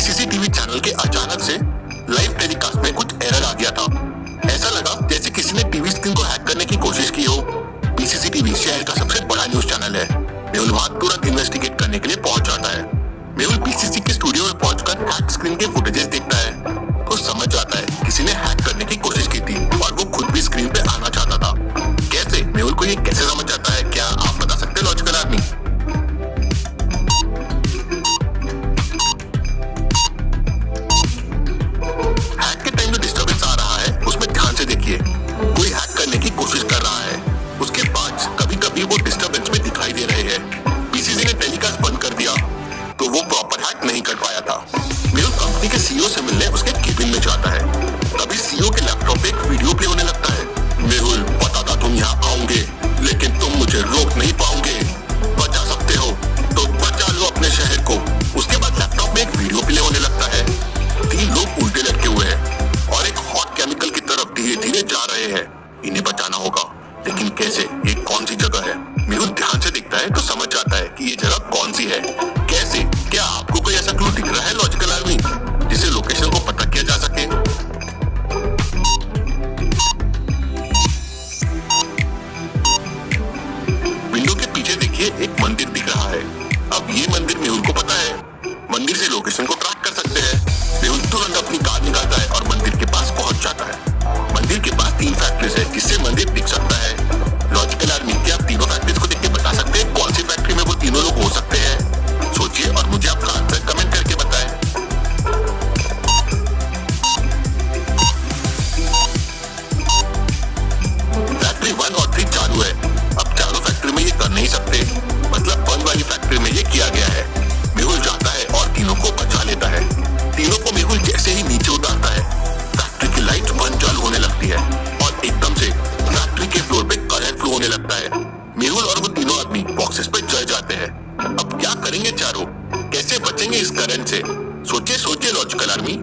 CCTV channel के अचानक से लाइव टेलीकास्ट में कुछ एरर आ गया था। ऐसा लगा जैसे किसी ने टीवी स्क्रीन को हैक करने की कोशिश की हो। पीसीसीटीवी शहर का सबसे बड़ा न्यूज चैनल है। मेहुल वहां तुरंत इन्वेस्टिगेट करने के लिए पहुंच जाता है। मेहुल पीसीसी के स्टूडियो में पहुंचकर हैक स्क्रीन के फुटेजेस देखता है तो समझ जाता है किसी ने हैक करने की कोशिश की थी और वो खुद भी स्क्रीन पे आना चाहता था। कैसे? मेहुल को ये कैसे समझ आता है? क्या आप बता सकते हैं लॉजिकल आदमी? हैक के टाइम जो डिस्टर्बेंस आ रहा है उसमें ध्यान से देखिए। कोई हैक करने की कोशिश कर रहा है, उसके बाद कभी कभी वो डिस्टर्बेंस में दिखाई दे रहे हैं। पीसीसी ने टेलीकास्ट बंद कर दिया तो वो प्रॉपर हैक नहीं कर पाया था। मेहुल कंपनी के सीईओ से मिलने उसके केबिन में जाता है। तभी सीईओ के लैपटॉप पे एक वीडियो प्ले होने लगता है। मेहुल, पता था तुम यहाँ आओगे, लेकिन तुम मुझे रोक नहीं पाओगे। बचा सकते हो तो बचा लो अपने शहर को। उसके बाद लैपटॉप में एक वीडियो प्ले होने लगता है। 3 लोग उल्टे लटके हुए हैं और एक हॉट केमिकल की तरफ धीरे धीरे जा रहे हैं। इन्हें बचाना होगा, लेकिन कैसे? ये कौन सी जगह है? मेहुल ध्यान से देखता है तो समझ जाता है कि ये जगह कौन सी है। कैसे? क्या आपको कोई ऐसा क्लू दिख रहा है लॉजिकल आदमी, जिसे लोकेशन को पता किया जा सके? विंडो के पीछे देखिए, एक मंदिर दिख रहा है। अब ये मंदिर मेहुल को पता है। मंदिर से लोकेशन को ट्रैक कर सकते हैं। मेहुल तुरंत अपनी कार निकालता है और मंदिर के पास पहुंच जाता है। मंदिर के पास 3 फैक्ट्रीज है जिससे मंदिर दिख सकता है। लॉजिकल आदमी, क्या आप तीनों फैक्ट्रीज को देख के बता सकते हैं कौन सी फैक्ट्री में वो तीनों लोग हो सकते हैं? सोचिए और मुझे आपका आंसर कमेंट करके बताएं। फैक्ट्री 1 और 3 चालू है। अब चारों फैक्ट्री में ये कर नहीं सकते, मतलब बंद वाली फैक्ट्री में ये किया गया है। मेहुल जाता है और तीनों को बचा लेता है। तीनों को मेहुल जैसे ही नीचे उतारता है, फैक्ट्री की लाइट बंद चालू होने लगती है और एकदम से फैक्ट्री के फ्लोर पे करंट फ्लो होने लगता है। मेहुल और वो तीनों आदमी बॉक्सेस पे जल जाते हैं। अब क्या करेंगे चारों? कैसे बचेंगे इस करंट से? सोचिए सोचिए लॉजिकल आदमी।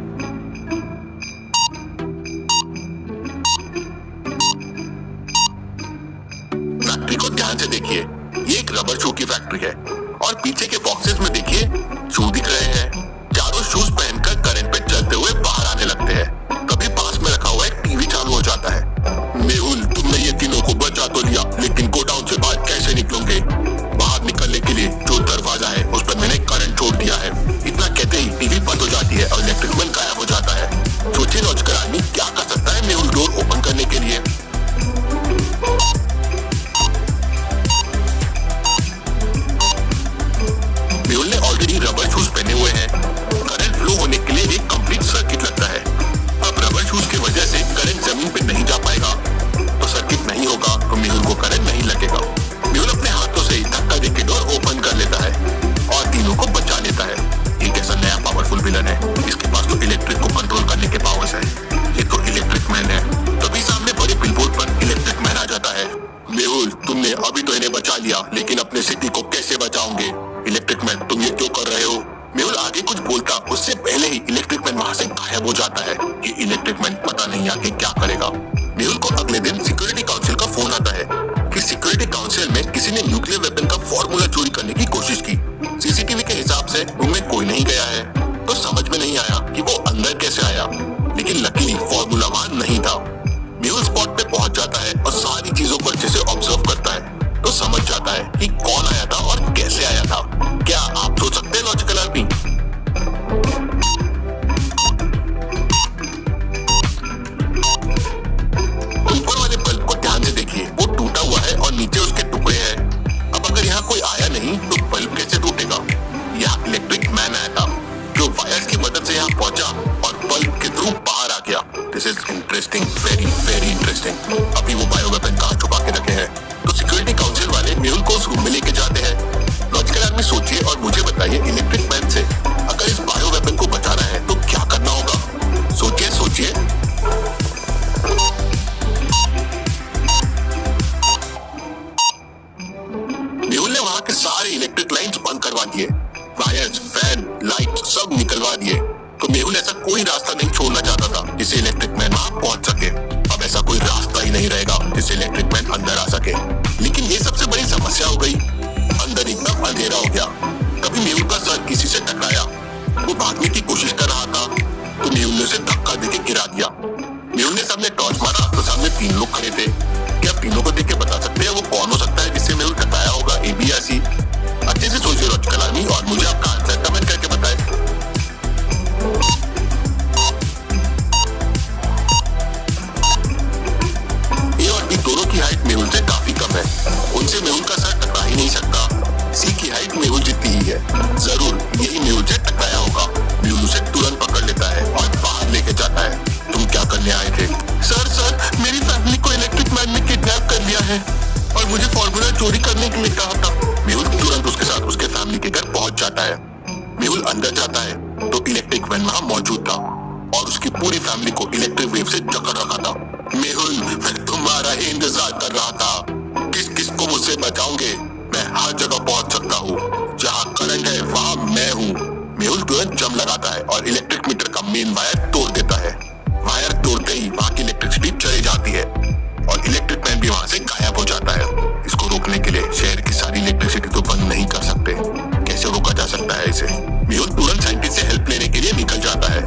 फैक्ट्री को ध्यान से देखिए, ये एक रबर शू की फैक्ट्री है और पीछे के बॉक्सेस में देखिए शू दिख रहे हैं। चारों शूज पहनकर करंट पे चलते हुए बाहर आने लगते हैं। तभी पास में रखा हुआ एक टीवी चालू हो जाता है। मेहुल, तुमने ये तीनों को बचा तो लिया, लेकिन गोडाउन से बाहर कैसे निकलोगे? बाहर निकलने के लिए जो दरवाजा है उस पर मैंने करंट छोड़ दिया है। इतना कहते ही टीवी बंद हो जाती है और इलेक्ट्रिक मैन गायब हो जाता है। सोचिए लॉजिकल आदमी क्या कर सकता है मेहुल डोर ओपन करने के लिए? मेहुल ने ऑलरेडी रबर शूज पहने हुए हैं। करंट फ्लो होने के लिए एक कंप्लीट सर्किट लगता है। अब रबर शूज की वजह से करंट जमीन पे नहीं जा पाएगा, तो सर्किट नहीं होगा तो मेहुल को करंट नहीं लगेगा। मेहुल अपने हाथों से धक्का देके डोर ओपन कर लेता है और तीनों को बचा लेता है। ये कैसा नया पावरफुल विलन है? इसके पास तो इलेक्ट्रिक को कंट्रोल करने के पावर्स है। ये तो इलेक्ट्रिक मैन है। तभी सामने बड़े बिलबोर्ड पर इलेक्ट्रिक मैन आ जाता है। मेहुल, तुमने अभी तो इन्हें बचा लिया, लेकिन अपने सिटी को कैसे बचाओगे? इलेक्ट्रिक मैन, तुम ये क्यों कर रहे हो? मेहुल आगे कुछ बोलता उससे पहले ही इलेक्ट्रिक मैन वहां से गायब हो जाता है। ये इलेक्ट्रिक मैन पता नहीं आगे क्या करेगा। मेहुल को अगले दिन सिक्योरिटी काउंसिल का फोन आता है कि सिक्योरिटी काउंसिल में किसी ने न्यूक्लियर वेपन का फॉर्मूला चोरी करने की कोशिश की। सीसीटीवी के हिसाब से रूम में कोई नहीं गया है, तो समझ में नहीं आया कि वो अंदर कैसे आया, लेकिन लकीली फॉर्मूला वहां नहीं था। मेहुल स्पॉट पे पहुंच जाता है और सारी चीजों को अच्छे से ऑब्जर्व करता है तो समझ जाता है कि कौन आया था और कैसे आया था। क्या आप सोच सकते हैं लॉजिकल आदमी? ऊपर वाले बल्ब को ध्यान से देखिए, वो टूटा हुआ है और नीचे उसके टुकड़े हैं। अब अगर यहाँ कोई आया नहीं तो बल्ब कैसे टूटेगा? यहाँ इलेक्ट्रिक मैन आया था जो वायर्स की मदद से यहाँ पहुंचा और बल्ब के थ्रू बाहर आ गया। This is interesting, very very interesting. अभी वो बायो वेपन कहाँ छुपा के रखे हैं? तो सिक्योरिटी काउंसिल वाले मेहुल को उस रूम में लेके जाते हैं। लॉजिकल आदमी सोचिए और मुझे बताइए, इलेक्ट्रिक मैन से अगर इस बायो वेपन को बचाना है तो क्या करना होगा? सोचिए सोचिए। मेहुल ने वहां के सारे इलेक्ट्रिक लाइंस बंद करवा दिए, वायर्स, फैन, लाइट सब निकलवा दिए। तो मेहुल ऐसा कोई रास्ता नहीं छोड़ना चाहता था जिससे इलेक्ट्रिक मैन वहां पहुंच सके। अब ऐसा कोई रास्ता ही नहीं रहेगा जिससे इलेक्ट्रिक मैन अंदर आ सके। लेकिन ये सबसे बड़ी समस्या हो गई, अंदर एकदम अंधेरा हो गया। तभी मेहुल का सर किसी से टकराया। वो भागने की कोशिश तीन लोग खड़े थे। क्या आप तीनों को देख के बता सकते हैं वो कौन हो सकता है जिससे मेहुल टकराया होगा, ए बी या सी? अच्छे से सोचिए लॉजिकल आर्मी और मुझे आपका आंसर कमेंट करके बताएं। ए और बी दोनों की हाइट मेहुल से काफी कम है, उनसे मेहुल का सर टकरा ही नहीं सकता। सी की हाइट मेहुल जितनी ही है, जरूर यही मेहुल से टकराया होगा। मेहुल उसे तुरंत पकड़ लेता है और बाहर लेके जाता है। तुम क्या करने आए थे? सर मेरी फैमिली को इलेक्ट्रिक मैन ने किडनैप कर लिया है और मुझे फॉर्मूला चोरी करने के लिए कहा था। मेहुल तुरंत उसके साथ उसके फैमिली के घर पहुंच जाता है। मेहुल अंदर जाता है तो इलेक्ट्रिक मैन वहां मौजूद था और उसकी पूरी फैमिली को इलेक्ट्रिक वेव से जकड़ रखा था। मेहुल, मैं तुम्हारा ही इंतजार कर रहा था। किस किस को मुझसे बचाओगे? मैं हर जगह पहुंच सकता हूँ, जहाँ करंट है वहाँ मैं हूँ। मेहुल तुरंत जम लगाता है और इलेक्ट्रिक मीटर का मेन वायर तोड़ देता है। वायर तोड़ते ही वहाँ की इलेक्ट्रिसिटी चली जाती है और इलेक्ट्रिक मैन भी वहाँ से गायब हो जाता है। इसको रोकने के लिए शहर की सारी इलेक्ट्रिसिटी तो बंद नहीं कर सकते, कैसे रोका जा सकता है इसे? मेहुल तुरंत साइंटिस्ट से हेल्प लेने के लिए निकल जाता है।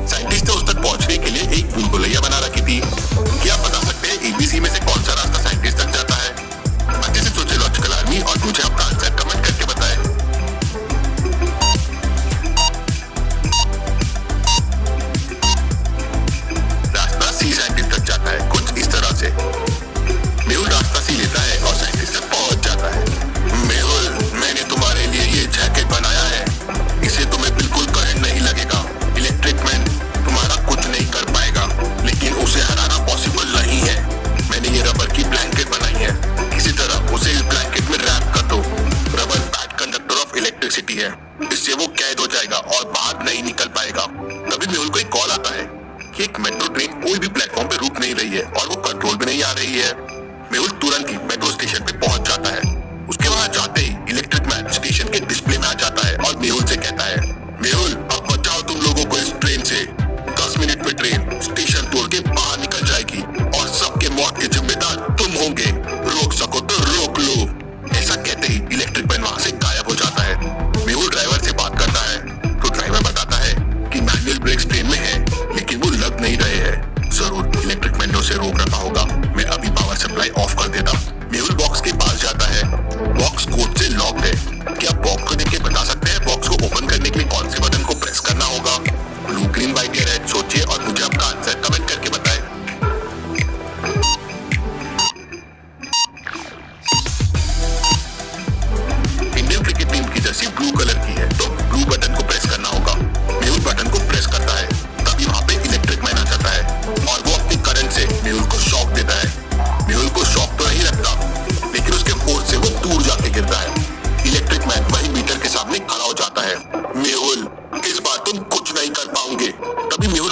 साइंटिस्ट ने उस तक पहुंचने के लिए एक भूल भुलैया बना रखी थी। क्या आप बता सकते हैं एबीसी में से कौन सा रास्ता साइंटिस्ट तक जाता है? अच्छे से सोचिए लॉजिकल आर्मी और मुझे आपका आंसर कमेंट करके बताएं। रास्ता सी साइंटिस्ट तक जाता है कुछ इस तरह से। मेहुल रास्ता सी लेता है और साइंटिस्ट तक पहुंच जाता है। मेहुल, मैंने तुम्हारे लिए ये जैकेट बनाया है, इससे तुम्हें बिल्कुल करंट नहीं लगेगा। इलेक्ट्रिक मैन तुम्हारा कुछ नहीं कर पाएगा, लेकिन उसे हराना पॉसिबल नहीं है। मैंने ये रबर की ब्लैंकेट बनाई है, किसी तरह उसे इस ब्लैंकेट में रैप कर दो। Rubber bad conductor of electricity है, इससे वो कैद हो जाएगा और बाहर नहीं निकल पाएगा। तभी मेहुल को एक कॉल आता है कि एक मेट्रो ट्रेन कोई भी प्लेटफॉर्म पे रुक नहीं रही है और वो कंट्रोल भी नहीं आ रही है। मेहुल तुरंत ही मेट्रो स्टेशन पे पहुंच जाता है। उसके वहां जाते ही इलेक्ट्रिक मैन स्टेशन के डिस्प्ले में आ जाता है और मेहुल से कहता है, मेहुल अब बचाओ तुम लोगों को इस ट्रेन से। 10 मिनट में ट्रेन स्टेशन तोड़ के बाहर निकल जाएगी और सबके मौत के जिम्मेदार तुम होंगे। रोक सको तो रोक लो। ऐसा कहते ही इलेक्ट्रिक मैन वहां से गायब हो जाता है। मेहुल ड्राइवर से बात करता है तो ड्राइवर बताता है कि मैनुअल ब्रेक्स ट्रेन में है, लेकिन वो लग नहीं रहे हैं। जरूर इलेक्ट्रिक मैन ने उसे रोक रखा होगा। मैं अभी पावर सप्लाई ऑफ कर देता। मेहुल बॉक्स के पास जाता है। बॉक्स कोड से लॉक्ड है। क्या बॉक्स को देख के बता सकते हैं बॉक्स को ओपन करने के लिए कौन से बटन को प्रेस करना होगा? ब्लू, ग्रीन, व्हाइट या रेड? सोचिए और मुझे आपका आंसर कमेंट करके बताएं। इंडियन क्रिकेट टीम की जर्सी ब्लू कलर की है तो ब्लू बटन को प्रेस करना होगा। मेहुल बटन को प्रेस करता है, तभी वहां पे इलेक्ट्रिक मैन आ जाता है और वो अपनी करंट से मेहुल को शॉक देता है। मेहुल को शॉक तो नहीं लगता, लेकिन उसके फोर्स से वो दूर जाके गिरता है। इलेक्ट्रिक मैन वही मीटर के सामने खड़ा हो जाता है। मेहुल, इस बार तुम कुछ नहीं कर पाओगे। तभी मेहुल